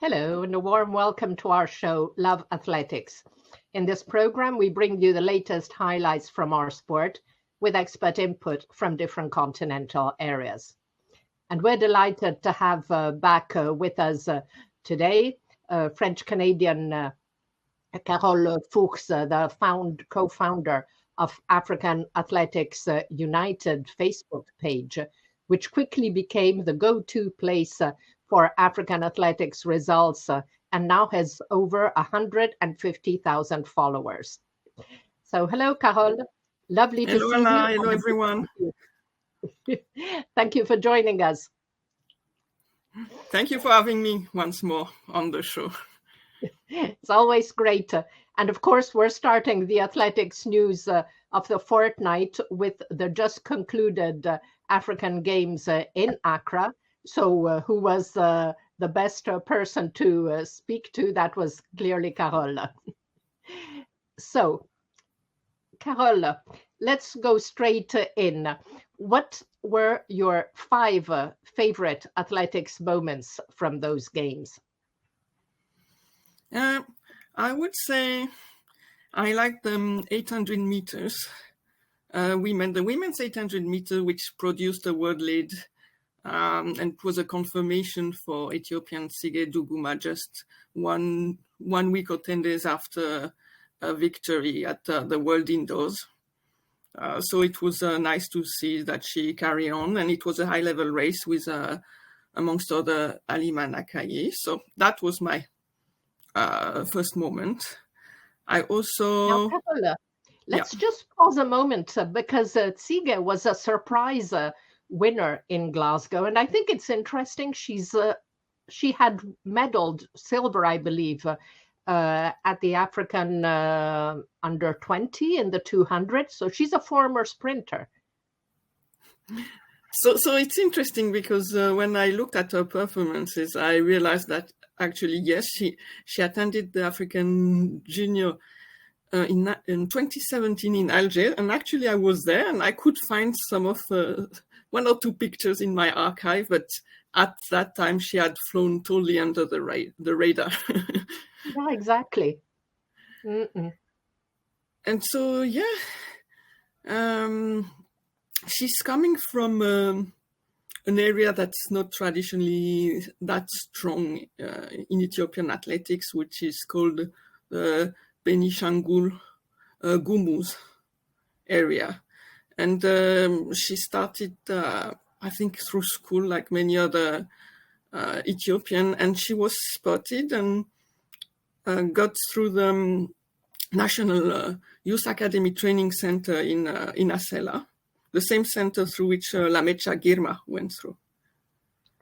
Hello, and a warm welcome to our show, Love Athletics. In this program, we bring you the latest highlights from our sport with expert input from different continental areas. And we're delighted to have back with us today French-Canadian Carole Fuchs, the co-founder of African Athletics United Facebook page, which quickly became the go-to place for African athletics results and now has over 150,000 followers. So hello, Carole. Lovely to see you. Hello, everyone. Thank you for joining us. Thank you for having me once more on the show. It's always great. And of course, we're starting the athletics news of the fortnight with the just concluded African Games in Accra. So who was the best person to speak to? That was clearly Carole. So, Carole, let's go straight in. What were your 5 favorite athletics moments from those games? I would say I like the 800 meters. The women's 800 meter, which produced a world lead. And it was a confirmation for Ethiopian Sige Duguma just one week or 10 days after a victory at the World Indoors. So it was nice to see that she carried on, and it was a high-level race with, amongst other, Alima Nakaye. So that was my first moment. I also... Now, Carole, let's just pause a moment because Sige was a surprise winner in Glasgow, and I think it's interesting. She had medaled silver, I believe, at the African under 20 in the 200. So she's a former sprinter. So it's interesting because when I looked at her performances, I realized that actually, yes, she attended the African Junior in 2017 in Alger, and actually I was there, and I could find some of 1 or 2 pictures in my archive, but at that time she had flown totally under the radar. Yeah, exactly. Mm-mm. And so, she's coming from an area that's not traditionally that strong in Ethiopian athletics, which is called the Benishangul Gumuz area. And she started, I think, through school, like many other Ethiopian, and she was spotted and got through the National Youth Academy Training Center in Asela, the same center through which Lamecha Girma went through.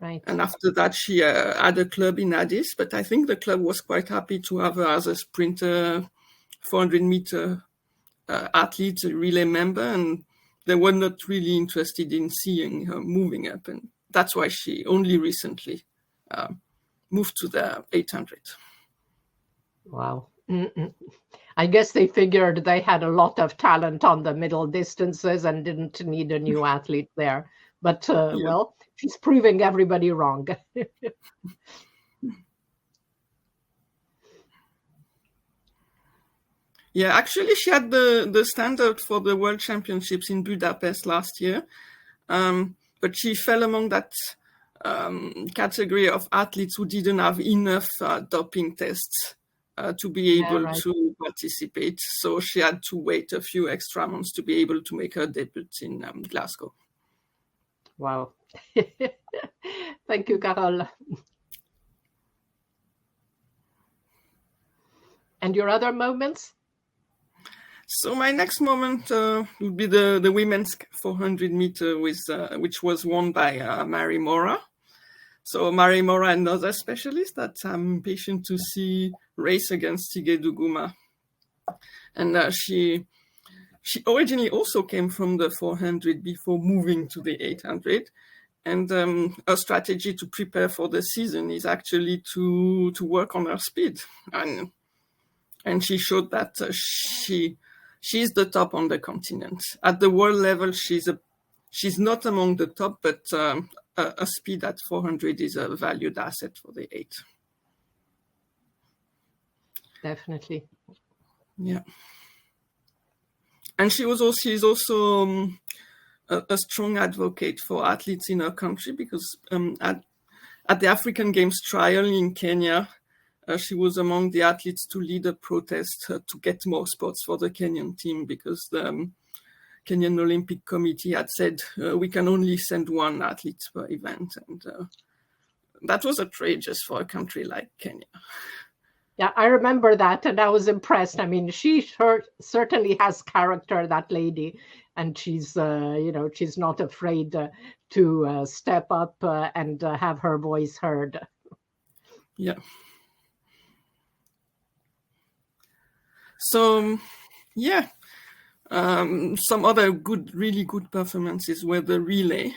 Right. And after that, she had a club in Addis, but I think the club was quite happy to have her as a sprinter, 400-meter athlete, a relay member, and they were not really interested in seeing her moving up. And that's why she only recently moved to the 800. Wow. Mm-mm. I guess they figured they had a lot of talent on the middle distances and didn't need a new athlete there. But, well, she's proving everybody wrong. Yeah, actually, she had the standard for the World Championships in Budapest last year, but she fell among that category of athletes who didn't have enough doping tests to be able to participate. So she had to wait a few extra months to be able to make her debut in Glasgow. Wow. Thank you, Carole. And your other moments? So my next moment would be the women's 400 meter, which was won by Mary Mora. So Mary Mora, another specialist that I'm impatient to see race against Sige Duguma. And she originally also came from the 400 before moving to the 800. And her strategy to prepare for the season is actually to work on her speed. And she showed that she's the top on the continent. At the world level, she's not among the top, but a speed at 400 is a valued asset for the 8. definitely. Yeah. And she's also a strong advocate for athletes in her country, because at the African Games trial in Kenya, she was among the athletes to lead a protest to get more spots for the Kenyan team, because the Kenyan Olympic Committee had said we can only send one athlete per event. And that was outrageous for a country like Kenya. Yeah, I remember that, and I was impressed. I mean, she certainly has character, that lady, and she's, she's not afraid to step up and have her voice heard. Yeah. So, yeah, some other really good performances were the relay.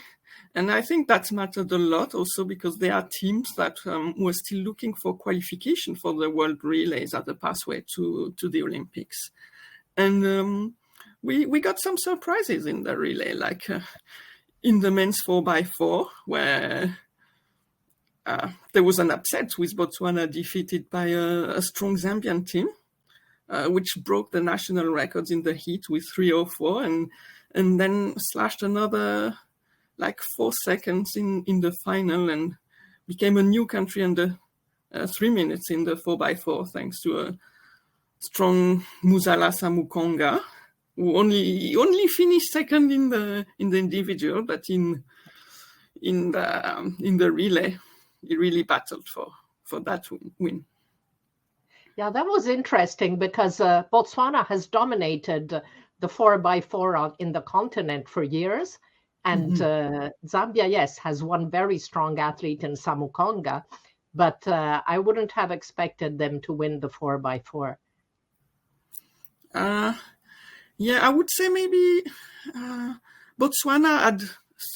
And I think that mattered a lot also because there are teams that were still looking for qualification for the World Relays as a pathway to the Olympics. And we got some surprises in the relay, like in the men's 4x4, where there was an upset with Botswana defeated by a strong Zambian team, which broke the national records in the heat with 3:04 and then slashed another like 4 seconds in the final and became a new country under 3 minutes in the 4x4, thanks to a strong Muzala Samukonga, who only finished second in the individual, but in the relay, he really battled for that win. Yeah, that was interesting because Botswana has dominated the 4x4 in the continent for years. And Zambia, yes, has one very strong athlete in Samukonga, but I wouldn't have expected them to win the 4x4. Yeah, I would say maybe Botswana had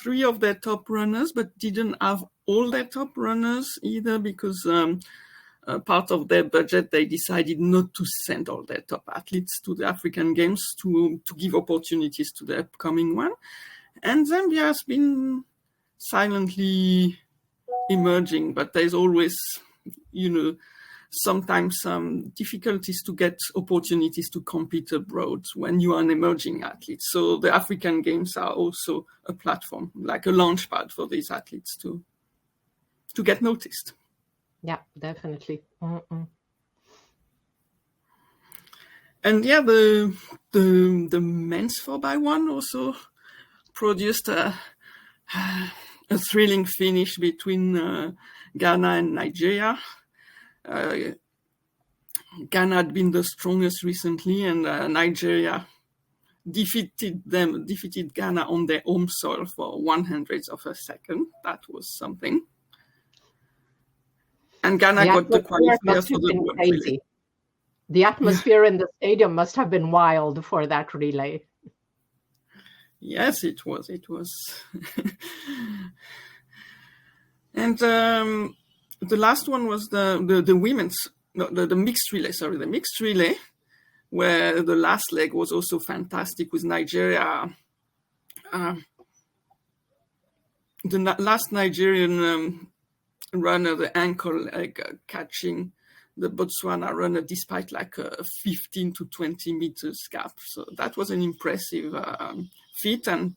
3 of their top runners, but didn't have all their top runners either, because part of their budget, they decided not to send all their top athletes to the African Games to give opportunities to the upcoming one. And Zambia has been silently emerging, but there's always, sometimes some difficulties to get opportunities to compete abroad when you are an emerging athlete. So the African Games are also a platform, like a launch pad for these athletes to get noticed. Yeah, definitely. Mm-mm. And yeah, the men's 4x1 also produced a thrilling finish between Ghana and Nigeria. Ghana had been the strongest recently, and Nigeria defeated Ghana on their home soil for 1/100th of a second. That was something. And Ghana got the qualifiers for the World Relay. The atmosphere in the stadium must have been wild for that relay. Yes, it was. And the last one was the women's, the mixed relay. Sorry, the mixed relay, where the last leg was also fantastic with Nigeria. The last Nigerian runner, the ankle leg, catching the Botswana runner despite like a 15 to 20 meters gap. So that was an impressive feat. And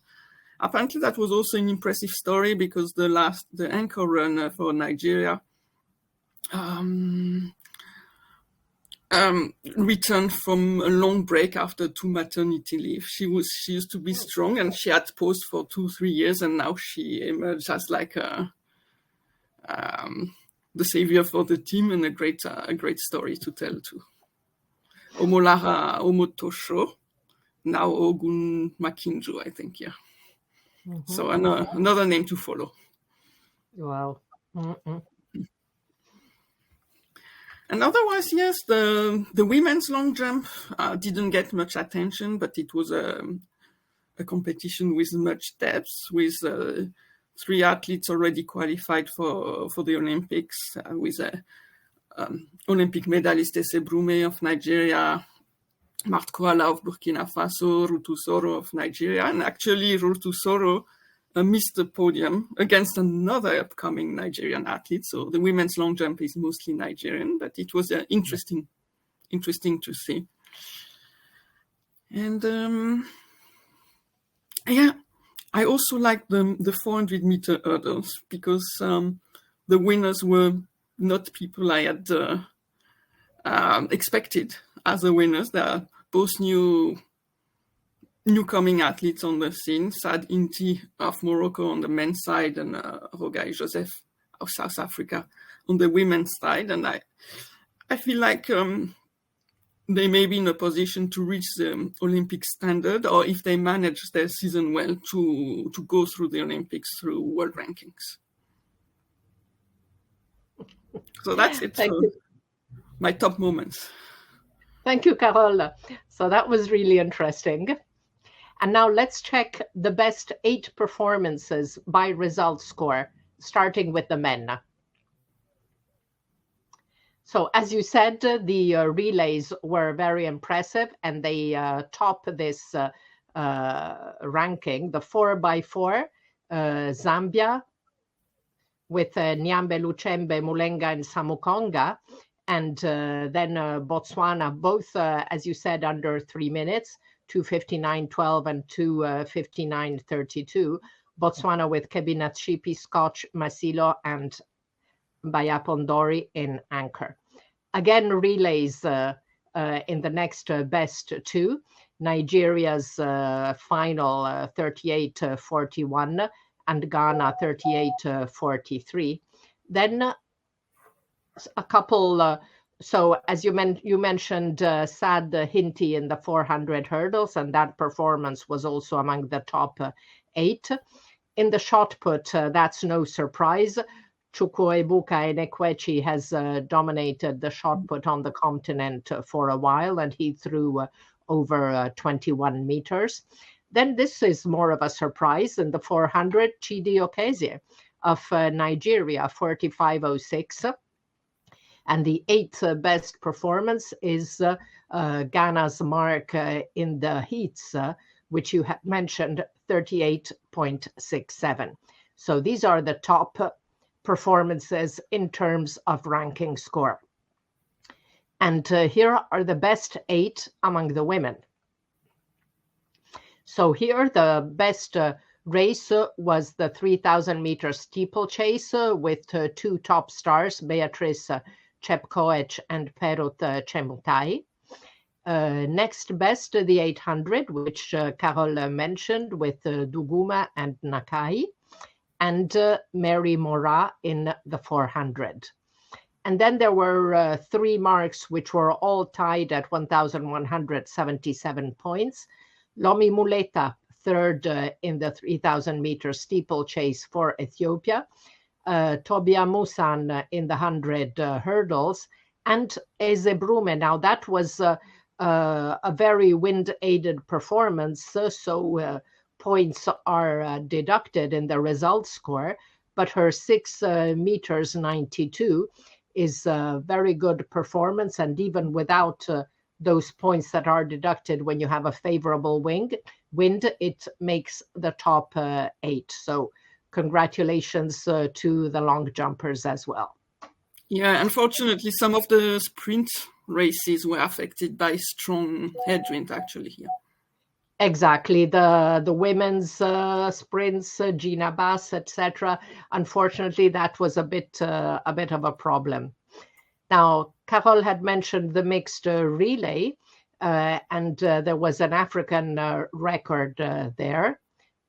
apparently that was also an impressive story because the anchor runner for Nigeria returned from a long break after 2 maternity leave. She used to be strong and she had paused for 2-3 years, and now she emerged as like the savior for the team, and a great story to tell too. Omolara Omotosho, now Ogun Makinju, I think, yeah. Mm-hmm. So another name to follow. Wow. Mm-mm. And otherwise, yes, the women's long jump didn't get much attention, but it was a competition with much depth, with 3 athletes already qualified for the Olympics, with Olympic medalist Ese Brume of Nigeria, Mart Koala of Burkina Faso, Rutu Soro of Nigeria. And actually, Rutu Soro missed the podium against another upcoming Nigerian athlete. So the women's long jump is mostly Nigerian, but it was an interesting interesting to see. And yeah, I also like the 400-meter hurdles because the winners were not people I had expected as the winners. They are both newcoming athletes on the scene. Saad Inti of Morocco on the men's side and Rogai Joseph of South Africa on the women's side. And I feel like they may be in a position to reach the Olympic standard, or if they manage their season well, to go through the Olympics through world rankings. So that's it for my top moments. Thank you, Carole. So that was really interesting. And now let's check the best 8 performances by result score, starting with the men. So as you said, the relays were very impressive, and they top this ranking. The 4x4, Zambia, with Nyambe, Luchembe, Mulenga, and Samukonga, and then Botswana, both, as you said, under 3 minutes, 2:59.12 and 2:59.32. Botswana with Kebinatshipi, Scotch, Masilo, and Bayapondori in anchor. Again, relays in the next best 2. Nigeria's final 38:41 and Ghana 38:43. Then a couple, so as you mentioned, Saad Hinti in the 400 hurdles, and that performance was also among the top 8. In the shot put, that's no surprise. Chukwuebuka Enekwechi has dominated the shot put on the continent for a while, and he threw over 21 meters. Then this is more of a surprise. In the 400, Chidi Okezie of Nigeria, 45.06. And the 8th best performance is Ghana's mark in the heats, which you had mentioned, 38.67. So these are the top performances in terms of ranking score. And here are the best 8 among the women. So here the best race was the 3,000-meter steeplechase with 2 top stars, Beatrice Chepkoech and Perut Chemutai. Next best, the 800, which Carole mentioned, with Duguma and Nakai, and Mary Mora in the 400. And then there were 3 marks which were all tied at 1,177 points. Lomi Muleta, 3rd in the 3,000-meter steeplechase for Ethiopia. Tobia Musan in the 100 hurdles, and Eze Brume. Now that was a very wind-aided performance, so points are deducted in the result score, but her 6 meters 92 is a very good performance, and even without those points that are deducted when you have a favorable wind, it makes the top 8. So congratulations to the long jumpers as well. Yeah, unfortunately, some of the sprint races were affected by strong headwind, actually, here. Exactly. The women's sprints, Gina Bass, etc. Unfortunately, that was a bit of a problem. Now, Carole had mentioned the mixed relay, and there was an African record there.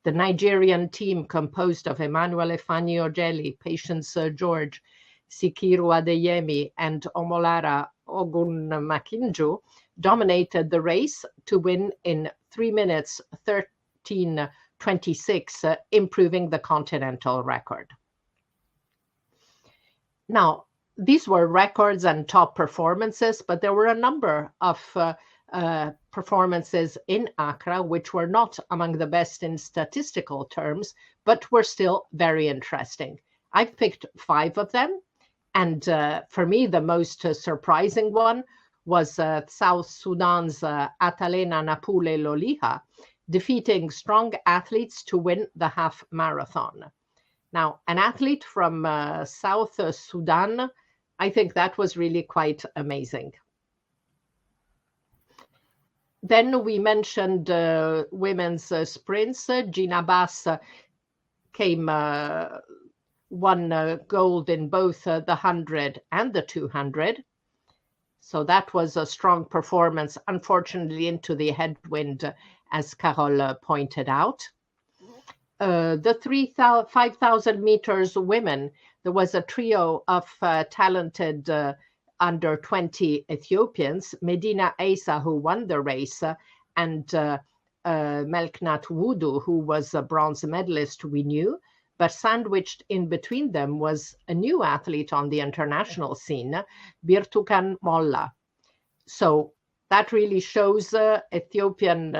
The Nigerian team, composed of Emmanuel Efani Ojeli, Patience George, Sikiru Adeyemi, and Omolara Ogun Makinju, dominated the race to win in 3 minutes 13:26, improving the continental record. Now, these were records and top performances, but there were a number of performances in Accra which were not among the best in statistical terms, but were still very interesting. I've picked 5 of them, and for me, the most surprising one was South Sudan's Atalena Napule Loliha, defeating strong athletes to win the half marathon. Now, an athlete from South Sudan, I think that was really quite amazing. Then we mentioned women's sprints. Gina Bass won gold in both the 100 and the 200. So that was a strong performance, unfortunately into the headwind, as Carole pointed out. The 5,000 meters women, there was a trio of talented under 20 Ethiopians, Medina Asa, who won the race, and Melknat Wudu, who was a bronze medalist, we knew. But sandwiched in between them was a new athlete on the international scene, Birtukan Molla. So that really shows Ethiopian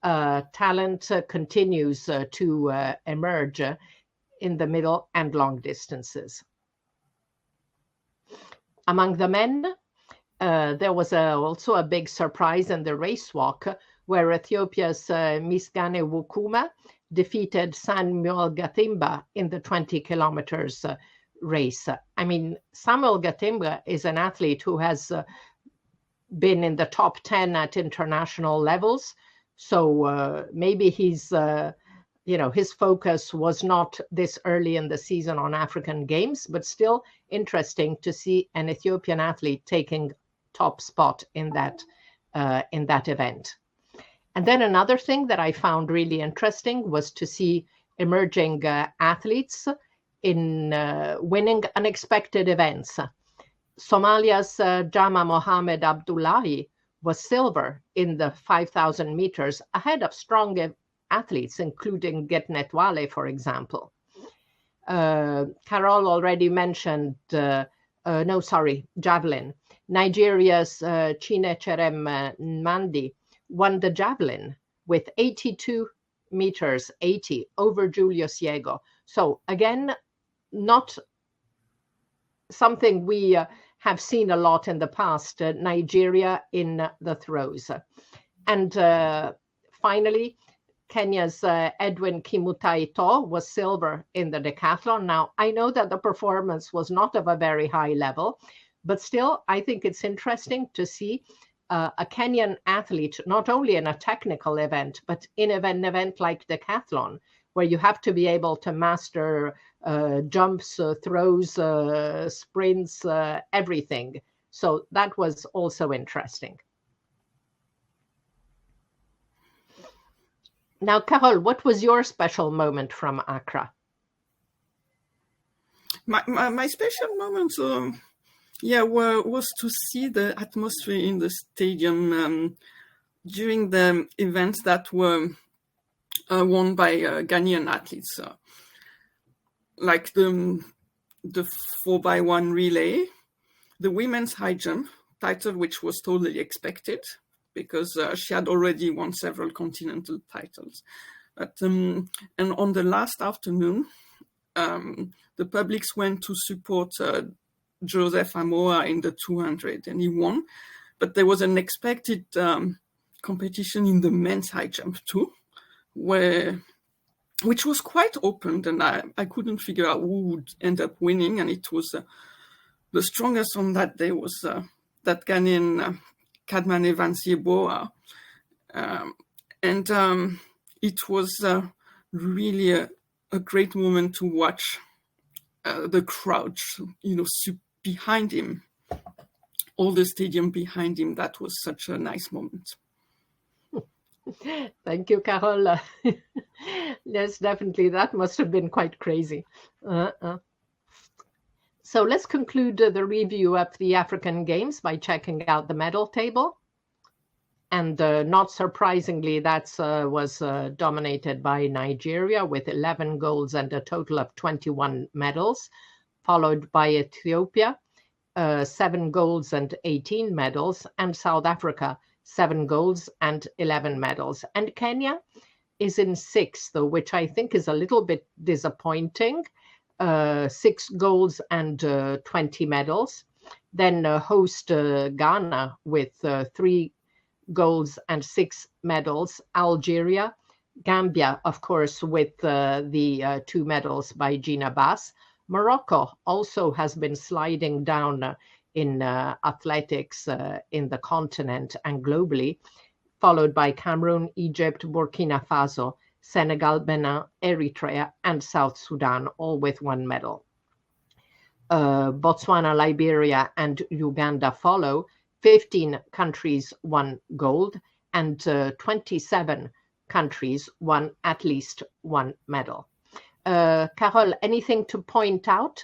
talent continues to emerge in the middle and long distances. Among the men, there was also a big surprise in the race walk, where Ethiopia's Misgane Wukuma defeated Samuel Gathimba in the 20 kilometers race. I mean, Samuel Gathimba is an athlete who has been in the top 10 at international levels. So maybe he's, his focus was not this early in the season on African Games, but still interesting to see an Ethiopian athlete taking top spot in that event. And then another thing that I found really interesting was to see emerging athletes in winning unexpected events. Somalia's Jama Mohamed Abdullahi was silver in the 5,000 meters, ahead of strong athletes, including Getnet Wale, for example. Carole already mentioned, javelin. Nigeria's Chinecherem Nmandi won the javelin with 82 meters, 80, over Julius Yego. So again, not something we have seen a lot in the past, Nigeria in the throws. And finally, Kenya's Edwin Kimutai-To was silver in the decathlon. Now, I know that the performance was not of a very high level, but still, I think it's interesting to see a Kenyan athlete, not only in a technical event, but in an event like decathlon, where you have to be able to master jumps, throws, sprints, everything. So that was also interesting. Now, Carole, what was your special moment from Accra? My special moment, was to see the atmosphere in the stadium during the events that were won by Ghanaian athletes, like the 4x1 relay, the women's high jump title, which was totally expected because she had already won several continental titles. But, and on the last afternoon, the publics went to support Joseph Amoa in the 200, and he won. But there was an expected competition in the men's high jump too, which was quite open, and I couldn't figure out who would end up winning. And it was the strongest on that day was that Ghanaian Kadman Evans Yeboah. And it was really a great moment to watch the crowd, behind him, all the stadium behind him. That was such a nice moment. Thank you, Carole. Yes, definitely. That must have been quite crazy. So let's conclude the review of the African Games by checking out the medal table. And not surprisingly, that was dominated by Nigeria with 11 golds and a total of 21 medals, followed by Ethiopia, 7 golds and 18 medals, and South Africa, 7 golds and 11 medals. And Kenya is in 6th, which I think is a little bit disappointing. 6 golds and 20 medals. Then host Ghana with 3 golds and 6 medals. Algeria, Gambia, of course, with the 2 medals by Gina Bass. Morocco also has been sliding down in athletics in the continent and globally. followed by Cameroon, Egypt, Burkina Faso, Senegal, Benin, Eritrea, and South Sudan, all with 1 medal. Botswana, Liberia, and Uganda follow. 15 countries won gold, and 27 countries won at least 1 medal. Carole, anything to point out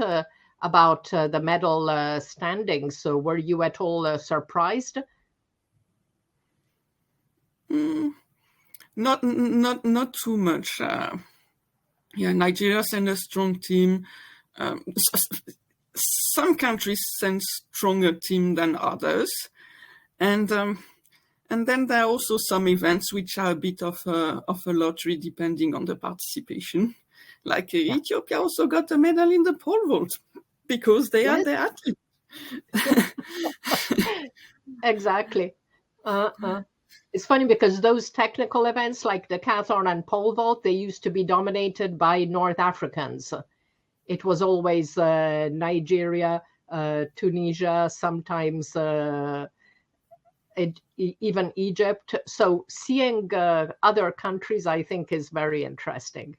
about the medal standings? So were you at all surprised? Not too much. Nigeria sent a strong team. Some countries send stronger team than others, and then there are also some events which are a bit of a lottery depending on the participation. Like Ethiopia also got a medal in the pole vault because they are the athletes. Exactly. It's funny because those technical events like the decathlon and pole vault, they used to be dominated by North Africans. It was always Nigeria, Tunisia, sometimes even Egypt. So seeing other countries, I think, is very interesting.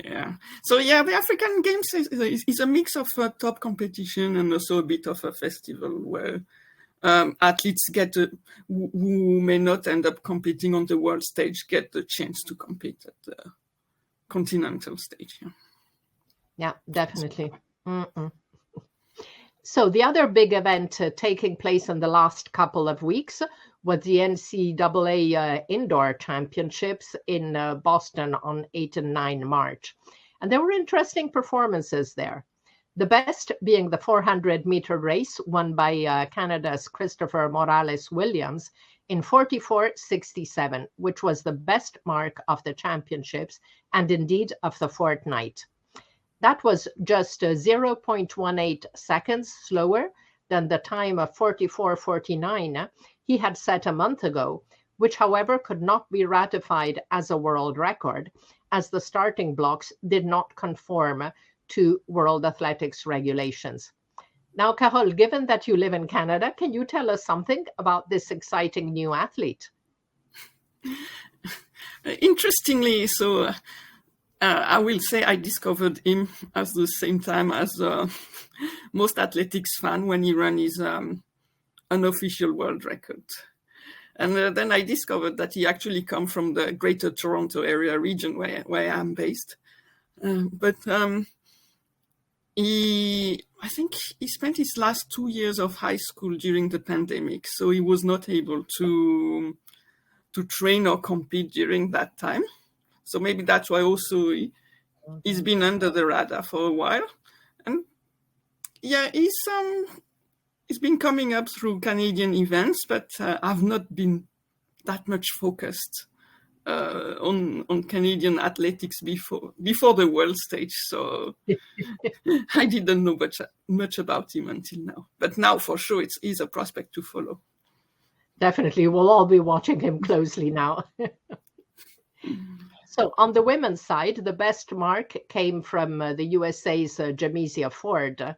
Yeah. So the African Games is a mix of top competition and also a bit of a festival where athletes get who may not end up competing on the world stage get the chance to compete at the continental stage. Yeah, definitely. So the other big event taking place in the last couple of weeks was the NCAA Indoor Championships in Boston on 8 and 9 March. And there were interesting performances there. The best being the 400-meter race won by Canada's Christopher Morales-Williams in 44.67, which was the best mark of the championships and indeed of the fortnight. That was just 0.18 seconds slower than the time of 44.49 he had set a month ago, which, however, could not be ratified as a world record, as the starting blocks did not conform to World Athletics regulations. Now, Carole, given that you live in Canada, can you tell us something about this exciting new athlete? Interestingly, so I will say I discovered him at the same time as most athletics fan when he ran his unofficial world record. And then I discovered that he actually comes from the Greater Toronto area region where I'm based. I think he spent his last 2 years of high school during the pandemic, so he was not able to train or compete during that time. So maybe that's why also he's been under the radar for a while. And he's been coming up through Canadian events, but I've not been that much focused on Canadian athletics before the world stage. So I didn't know much about him until now. But now for sure he's a prospect to follow. Definitely. We'll all be watching him closely now. So on the women's side, the best mark came from the USA's Jamisia Ford.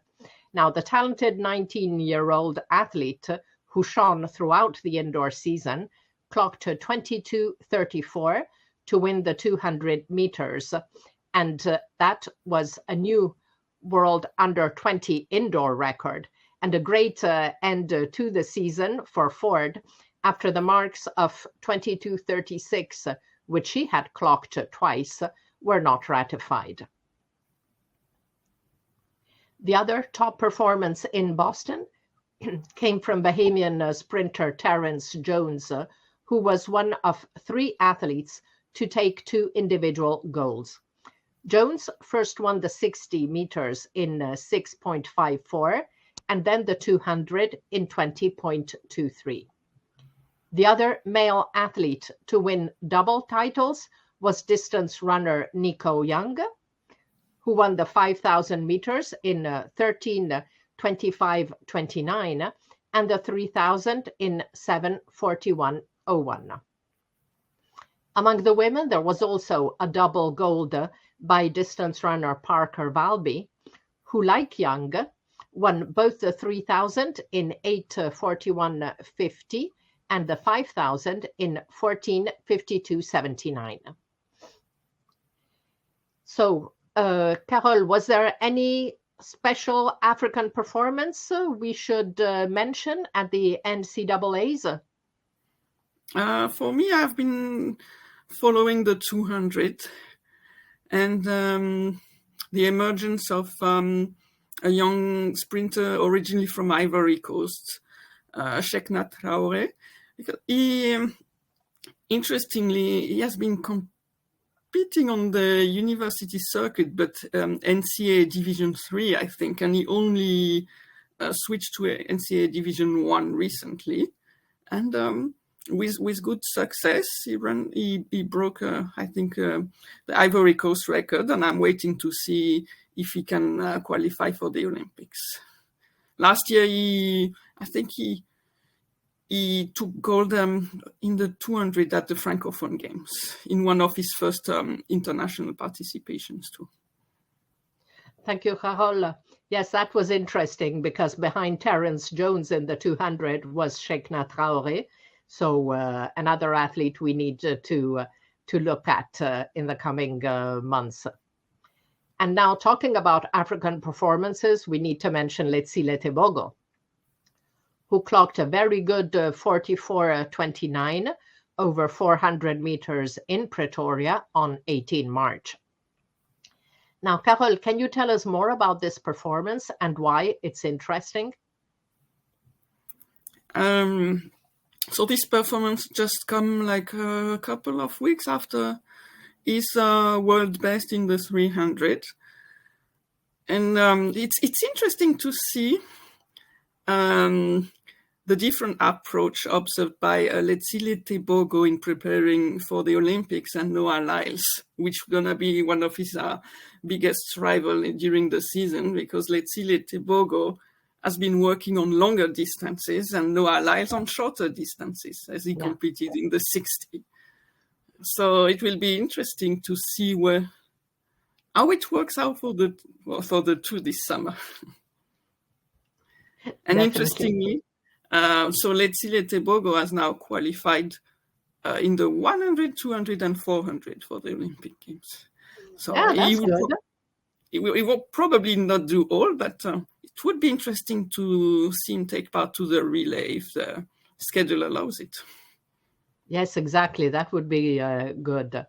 Now, the talented 19-year-old athlete who shone throughout the indoor season clocked 22:34 to win the 200 meters. And that was a new world under-20 indoor record and a great end to the season for Ford after the marks of 22:36, which she had clocked twice, were not ratified. The other top performance in Boston came from Bahamian sprinter Terence Jones, who was one of 3 athletes to take 2 individual golds. Jones first won the 60 meters in 6.54 and then the 200 in 20.23. The other male athlete to win double titles was distance runner Nico Young, who won the 5,000 meters in 13:25:29 and the 3,000 in 7:41:01. Among the women, there was also a double gold by distance runner Parker Valby, who, like Young, won both the 3,000 in 8:41:50 and the 5,000 in 14:52:79. So, Carole, was there any special African performance we should mention at the NCAAs? For me, I've been following the 200 and the emergence of a young sprinter originally from Ivory Coast, Shekna Traore. Because interestingly, he has been competing on the university circuit, but NCAA Division 3, I think, and he only switched to NCAA Division 1 recently. And with good success, he broke, I think, the Ivory Coast record, and I'm waiting to see if he can qualify for the Olympics. Last year, I think he took gold in the 200 at the Francophone Games in one of his first international participations too. Thank you, Carole. Yes, that was interesting because behind Terence Jones in the 200 was Shekna Traore. So another athlete we need to look at in the coming months. And now talking about African performances, we need to mention Letsile Tebogo, who clocked a very good 44:29 over 400 meters in Pretoria on 18 March. Now, Carole, can you tell us more about this performance and why it's interesting? So this performance just come like a couple of weeks after his world best in the 300. And it's interesting to see the different approach observed by Letsile Tebogo in preparing for the Olympics and Noah Lyles, which is going to be one of his biggest rivals during the season, because Letsile Tebogo has been working on longer distances and Noah Lyles on shorter distances as he competed in the 60. So it will be interesting to see how it works out for the two this summer. And definitely. Interestingly, so Letsile Tebogo has now qualified in the 100, 200, and 400 for the Olympic Games. So he will probably not do all, but it would be interesting to see him take part to the relay if the schedule allows it. Yes, exactly. That would be good.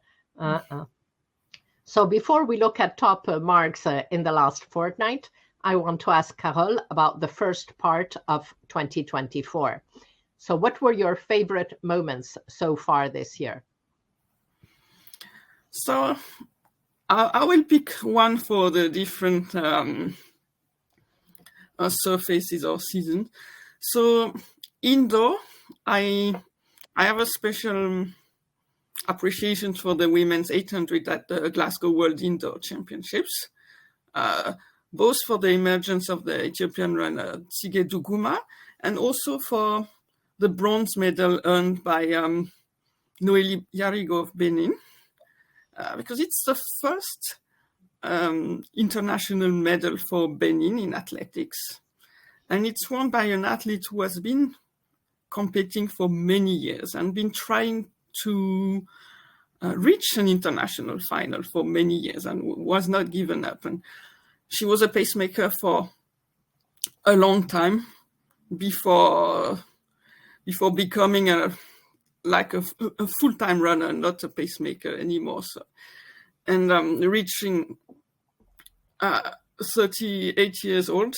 So before we look at top marks in the last fortnight, I want to ask Carole about the first part of 2024. So what were your favorite moments so far this year? So I will pick one for the different surfaces or seasons. So indoor, I have a special appreciation for the women's 800 at the Glasgow World Indoor Championships. Both for the emergence of the Ethiopian runner Tsige Duguma and also for the bronze medal earned by Noélie Yarigo of Benin, because it's the first international medal for Benin in athletics. And it's won by an athlete who has been competing for many years and been trying to reach an international final for many years and was not given up. And she was a pacemaker for a long time before becoming a full-time runner, not a pacemaker anymore. So, and reaching 38 years old,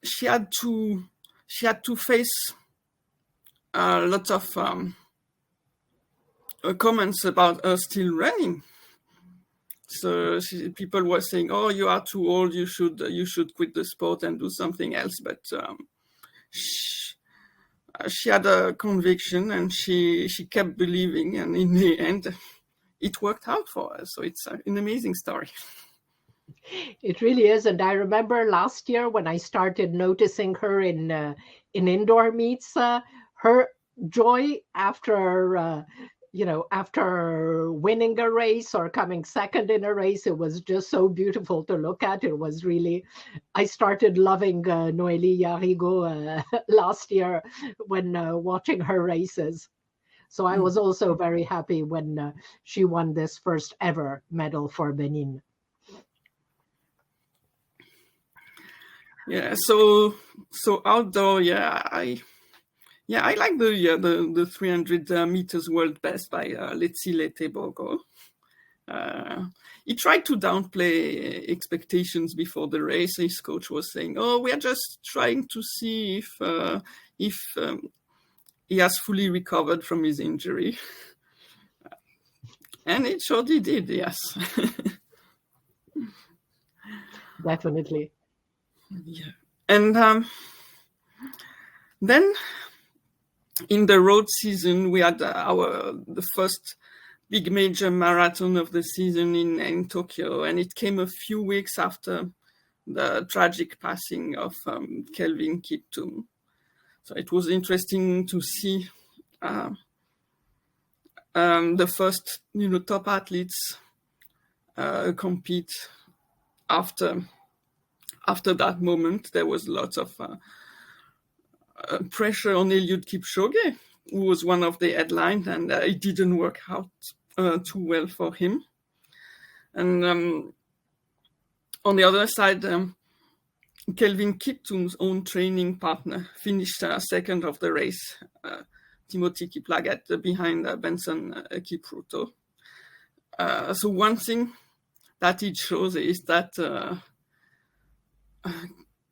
she had to face lots of comments about her still running. So people were saying, "Oh, you are too old. You should quit the sport and do something else." But she had a conviction, and she kept believing, and in the end, it worked out for her. So it's an amazing story. It really is, and I remember last year when I started noticing her in indoor meets, her joy after after winning a race or coming second in a race, it was just so beautiful to look at. It was really, I started loving Noélie Yarigo last year when watching her races. So I was also very happy when she won this first ever medal for Benin. Yeah, so outdoor, I like the 300 meters world best by Letsile Tebogo. He tried to downplay expectations before the race. His coach was saying, "Oh, we are just trying to see if he has fully recovered from his injury," and it surely did. Yes, definitely. Yeah, and then in the road season, we had the first big major marathon of the season in Tokyo, and it came a few weeks after the tragic passing of Kelvin Kiptum. So it was interesting to see the first, top athletes compete after that moment. There was lots of pressure on Eliud Kipchoge, who was one of the headlines, and it didn't work out too well for him. And on the other side, Kelvin Kiptum's own training partner finished second of the race, Timothy Kiplagat, behind Benson Kipruto. So one thing that it shows is that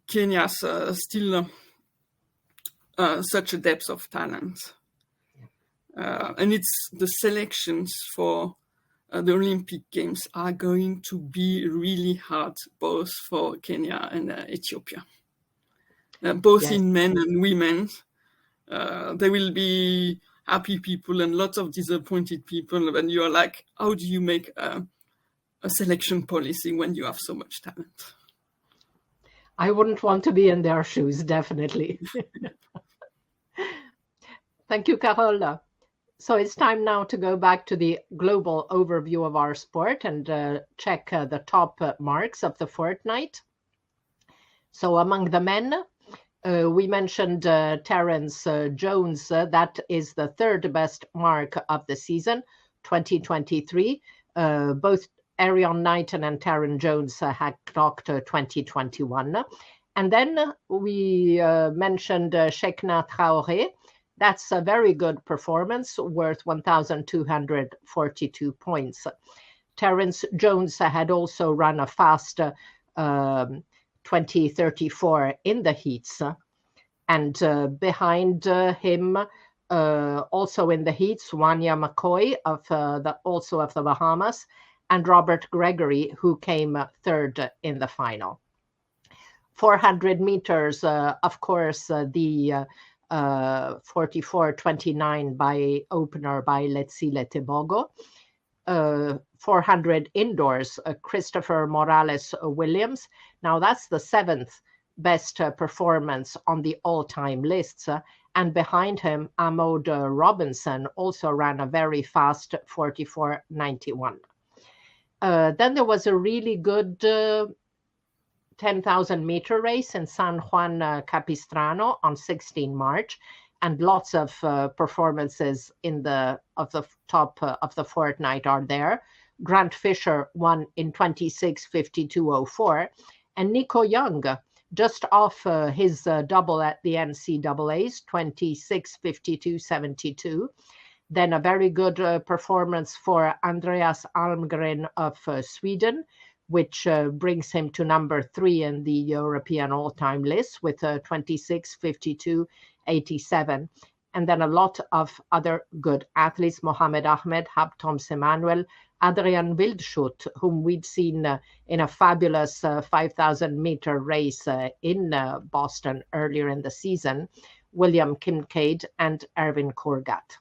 Kenya's still such a depth of talent. And it's the selections for the Olympic Games are going to be really hard, both for Kenya and Ethiopia. Both in men and women. There will be happy people and lots of disappointed people. And you're like, how do you make a selection policy when you have so much talent? I wouldn't want to be in their shoes, definitely. Thank you, Carole. So it's time now to go back to the global overview of our sport and check the top marks of the fortnight. So among the men, we mentioned Terence Jones. That is the third best mark of the season, 2023. Both Arion Knighton and Terence Jones had clocked 2021. And then we mentioned Shekna Traoré. That's a very good performance, worth 1,242 points. Terence Jones had also run a fast 20:34 in the heats. And behind him, also in the heats, Wanya McCoy, also of the Bahamas, and Robert Gregory, who came third in the final. 400 meters, of course, the 44:29 by opener by Letsile Tebogo. 400 indoors, Christopher Morales Williams. Now that's the seventh best performance on the all-time lists. And behind him, Amode Robinson also ran a very fast 44:91. Then there was a really good 10,000 meter race in San Juan Capistrano on 16 March, and lots of performances of the top of the fortnight are there. Grant Fisher won in 26:52:04, and Nico Young just off his double at the NCAA's, 26:52:72. Then a very good performance for Andreas Almgren of Sweden, which brings him to number 3 in the European all-time list with 26:52:87. And then a lot of other good athletes, Mohamed Ahmed, Habtom Semanuel, Adrian Wildschut, whom we'd seen in a fabulous 5,000 meter race in Boston earlier in the season, William Kincaid and Erwin Kurgat.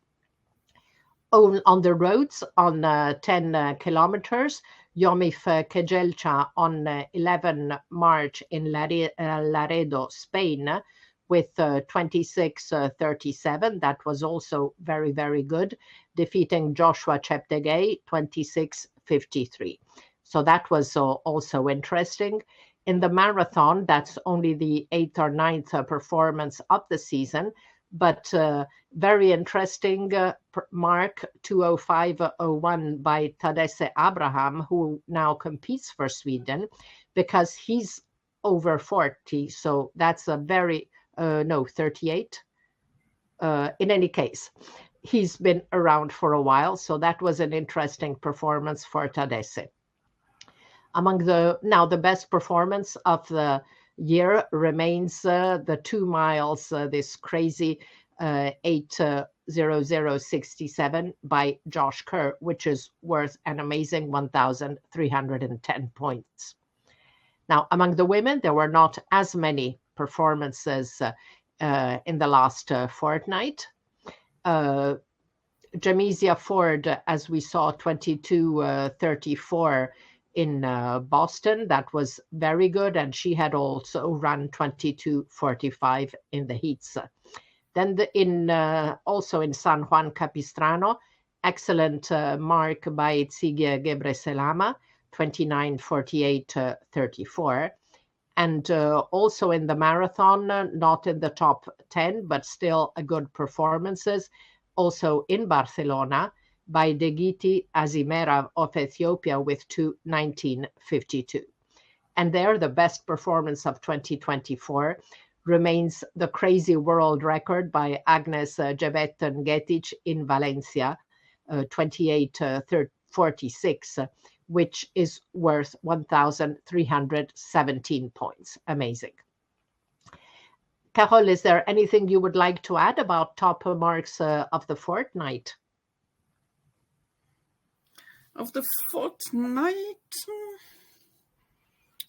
On the roads, on 10 kilometers, Yomif Kejelcha on 11 March in Laredo, Spain, with 26:37. That was also very, very good, defeating Joshua Cheptegei 26:53. So that was also interesting. In the marathon, that's only the 8th or 9th performance of the season, but very interesting mark 2:05:01 by Tadesse Abraham, who now competes for Sweden because he's over 40. So that's a very, 38. In any case, he's been around for a while. So that was an interesting performance for Tadesse. Among the best performance of the year remains the 2 miles, this crazy 8:00:67 by Josh Kerr, which is worth an amazing 1,310 points. Now, among the women, there were not as many performances in the last fortnight. Jamisia Ford, as we saw, 22:34 in Boston. That was very good, and she had also run 22:45 in the heats. Then also in San Juan Capistrano, excellent mark by Tsige Gebreselama, 29:48:34. And also in the marathon, not in the top 10, but still a good performances. Also in Barcelona, by Degiti Azimera of Ethiopia with 2:19:52. And there, the best performance of 2024 remains the crazy world record by Agnes Jebetten-Getic in Valencia, 28:46, which is worth 1,317 points. Amazing. Carole, is there anything you would like to add about top marks of the fortnight? Of the fortnight,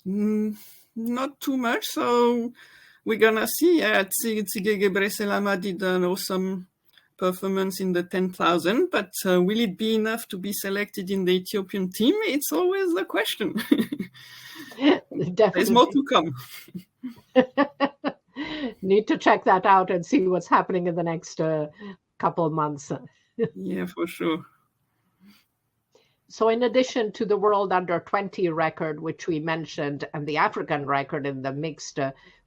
not too much. So we're gonna see. Tsige Gebreselama did an awesome performance in the 10,000, but will it be enough to be selected in the Ethiopian team? It's always the question. There's more to come. Need to check that out and see what's happening in the next couple of months. Yeah, for sure. So in addition to the world under 20 record, which we mentioned, and the African record in the mixed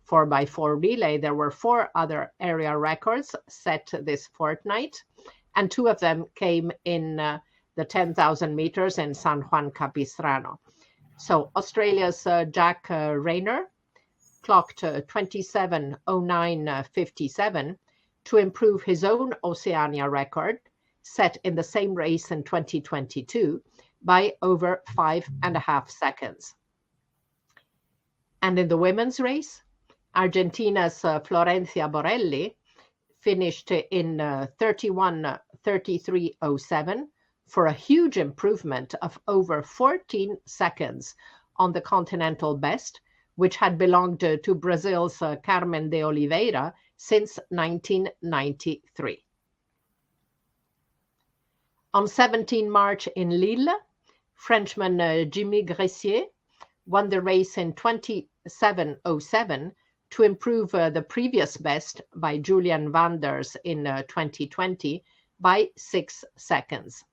4x4 relay, there were 4 other area records set this fortnight, and 2 of them came in the 10,000 meters in San Juan Capistrano. So Australia's Jack Rayner clocked 27:09:57 to improve his own Oceania record, set in the same race in 2022, by over 5.5 seconds. And in the women's race, Argentina's Florencia Borelli finished in 31:33:07 for a huge improvement of over 14 seconds on the continental best, which had belonged to Brazil's Carmen de Oliveira since 1993. On 17 March in Lille, Frenchman Jimmy Gressier won the race in 27:07 to improve the previous best by Julian Vanders in 2020 by 6 seconds.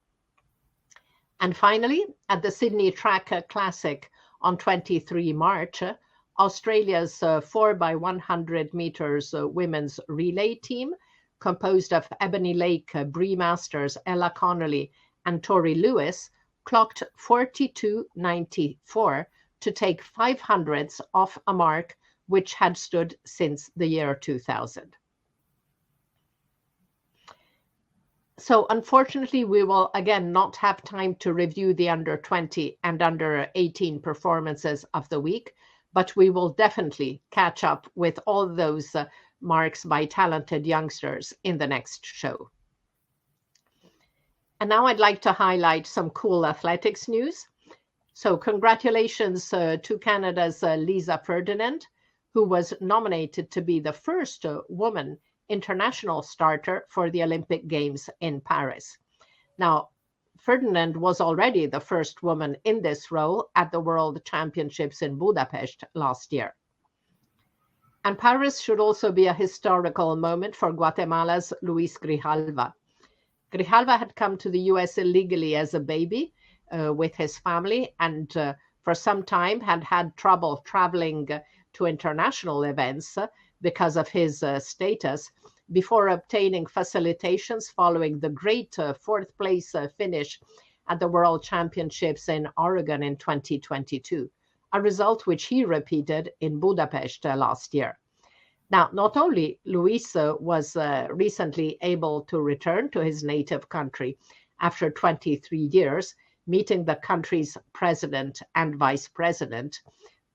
And finally, at the Sydney Track Classic on 23 March, Australia's 4x100 meters women's relay team, composed of Ebony Lake, Bree Masters, Ella Connolly, and Tori Lewis, clocked 42:94 to take 500ths off a mark which had stood since the year 2000. So unfortunately, we will again not have time to review the under 20 and under 18 performances of the week, but we will definitely catch up with all those marks by talented youngsters in the next show. And now I'd like to highlight some cool athletics news. So congratulations to Canada's Lisa Ferdinand, who was nominated to be the first woman international starter for the Olympic Games in Paris. Now, Ferdinand was already the first woman in this role at the World Championships in Budapest last year. And Paris should also be a historical moment for Guatemala's Luis Grijalva. Grijalva had come to the US illegally as a baby with his family, and for some time had trouble traveling to international events because of his status, before obtaining facilitations following the great fourth place finish at the World Championships in Oregon in 2022, a result which he repeated in Budapest last year. Now, not only Luis was recently able to return to his native country after 23 years, meeting the country's president and vice president,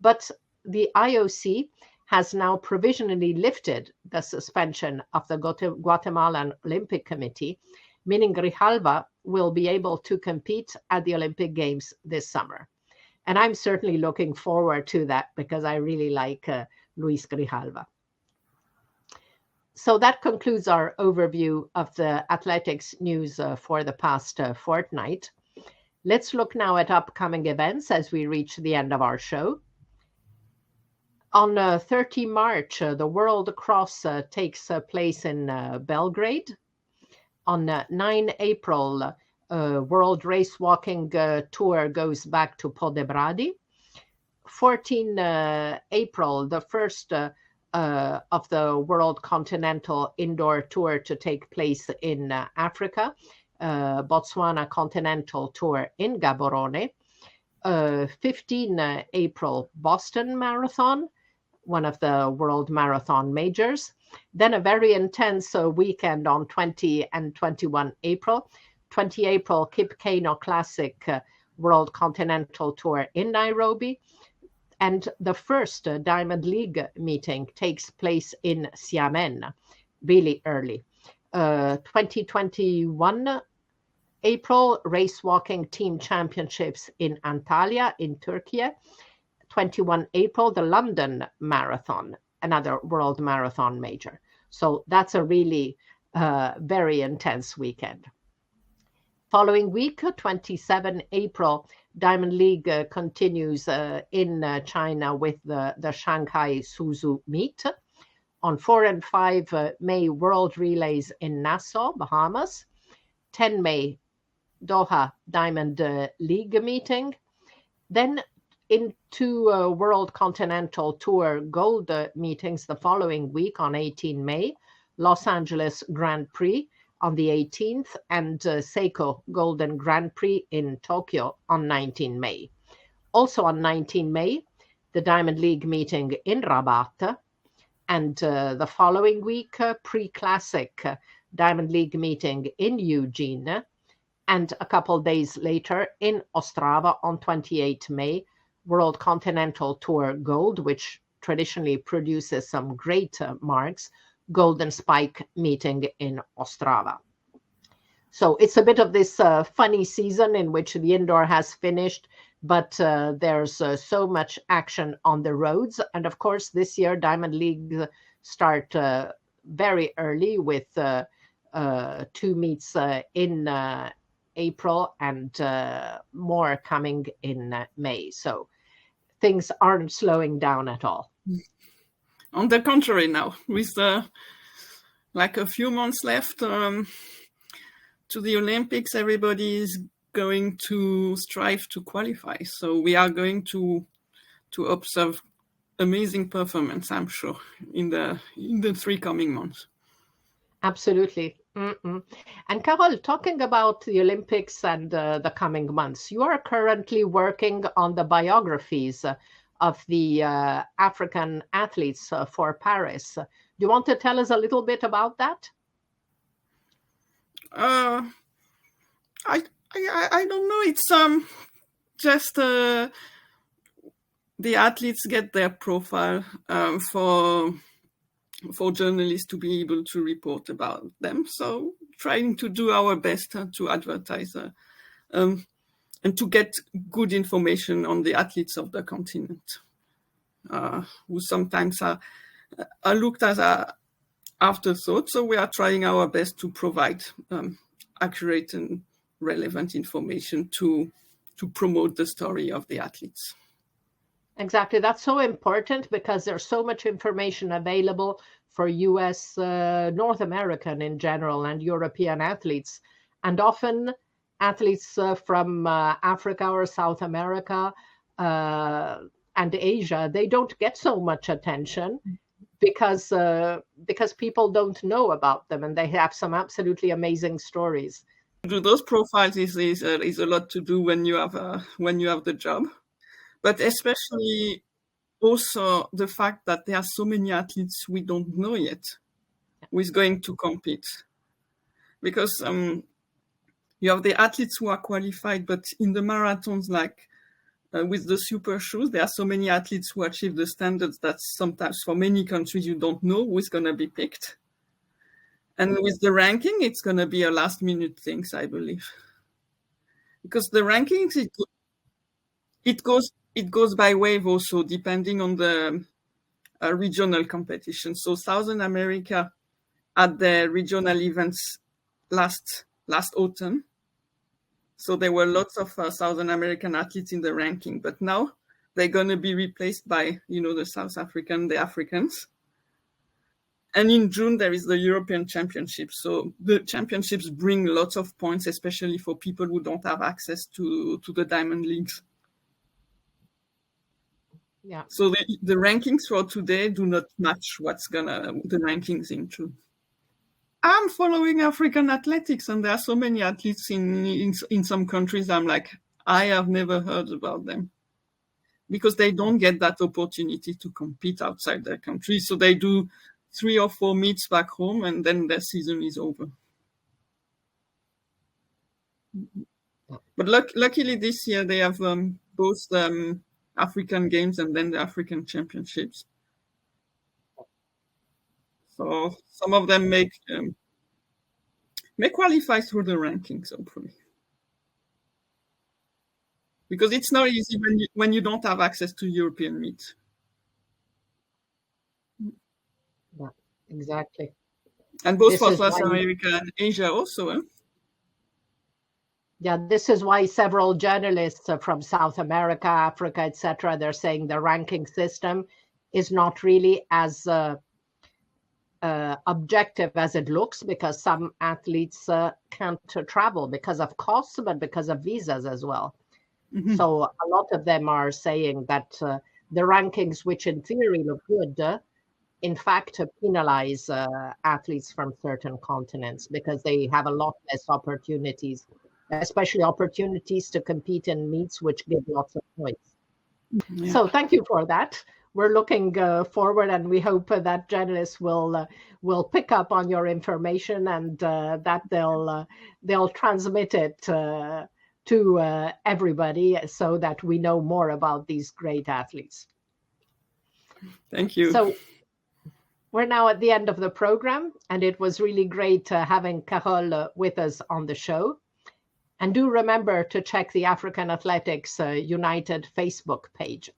but the IOC has now provisionally lifted the suspension of the Guatemalan Olympic Committee, meaning Grijalva will be able to compete at the Olympic Games this summer. And I'm certainly looking forward to that because I really like Luis Grijalva. So that concludes our overview of the athletics news for the past fortnight. Let's look now at upcoming events as we reach the end of our show. On 30 March, the World Cross takes place in Belgrade. On 9 April, World Race Walking Tour goes back to Podebradi. 14 April, the first of the World Continental Indoor Tour to take place in Africa, Botswana Continental Tour in Gaborone. 15 April, Boston Marathon, one of the World Marathon majors. Then a very intense weekend on 20 and 21 April. 20 April, Kip Keino Classic World Continental Tour in Nairobi. And the first Diamond League meeting takes place in Xiamen, really early. 2021 April, Race Walking Team Championships in Antalya in Turkey. 21 April, the London Marathon, another World Marathon major. So that's a really very intense weekend. Following week, 27 April, Diamond League continues in China with the Shanghai Suzu Meet. On 4 and 5 May, World Relays in Nassau, Bahamas. 10 May, Doha Diamond League meeting. Then into World Continental Tour Gold meetings the following week on 18 May, Los Angeles Grand Prix on the 18th, and Seiko Golden Grand Prix in Tokyo on 19 May. Also on 19 May, the Diamond League meeting in Rabat, and the following week, pre-classic Diamond League meeting in Eugene, and a couple days later in Ostrava on 28 May, World Continental Tour Gold, which traditionally produces some great marks, Golden Spike meeting in Ostrava. So it's a bit of this funny season in which the indoor has finished, but there's so much action on the roads. And of course, this year, Diamond League start very early with 2 meets in April and more coming in May. So things aren't slowing down at all. On the contrary, now with like a few months left to the Olympics, everybody is going to strive to qualify. So we are going to observe amazing performance, I'm sure, in the 3 coming months. Absolutely. And Carole, talking about the Olympics and the coming months, you are currently working on the biographies of the African athletes for Paris. Do you want to tell us a little bit about that? I don't know. It's just the athletes get their profile for journalists to be able to report about them. So trying to do our best to advertise and to get good information on the athletes of the continent, who sometimes are looked as a afterthought. So we are trying our best to provide accurate and relevant information to promote the story of the athletes. Exactly. That's so important because there's so much information available for US, North American in general, and European athletes. And often athletes from Africa or South America and Asia, they don't get so much attention because people don't know about them, and they have some absolutely amazing stories. Do those profiles is a lot to do when you have the job, but especially also the fact that there are so many athletes we don't know yet who is going to compete, because you have the athletes who are qualified, but in the marathons, like with the super shoes, there are so many athletes who achieve the standards that sometimes for many countries you don't know who is going to be picked. And with the ranking, it's going to be a last minute thing, I believe, because the rankings it goes by wave also, depending on the regional competition. So Southern America had their regional events last autumn. So there were lots of Southern American athletes in the ranking, but now they're going to be replaced by, the South African, the Africans. And in June, there is the European Championships. So the championships bring lots of points, especially for people who don't have access to the Diamond Leagues. Yeah. So the rankings for today do not match the rankings in June. I'm following African athletics, and there are so many athletes in some countries. I'm like, I have never heard about them because they don't get that opportunity to compete outside their country. So they do 3 or 4 meets back home, and then their season is over. But luckily this year they have both African Games and then the African Championships. So some of them may qualify through the rankings, hopefully. Because it's not easy when you don't have access to European meet. Yeah, exactly. And both for South America and Asia also. Yeah, this is why several journalists from South America, Africa, etc., they're saying the ranking system is not really as objective as it looks, because some athletes can't travel because of costs, but because of visas as well. Mm-hmm. So a lot of them are saying that the rankings, which in theory look good, in fact penalize athletes from certain continents because they have a lot less opportunities, especially opportunities to compete in meets which give lots of points. Yeah. So thank you for that. We're looking forward, and we hope that journalists will pick up on your information and that they'll transmit it to everybody so that we know more about these great athletes. Thank you. So we're now at the end of the program, and it was really great having Carole with us on the show. And do remember to check the African Athletics United Facebook page.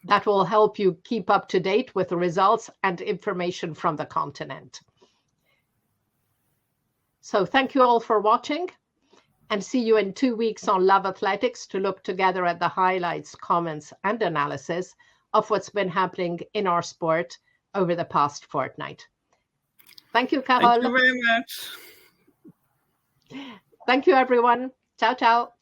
That will help you keep up to date with the results and information from the continent. So thank you all for watching, and see you in 2 weeks on Love Athletics to look together at the highlights, comments, and analysis of what's been happening in our sport over the past fortnight. Thank you, Carole. Thank you very much. Thank you, everyone. Ciao, ciao.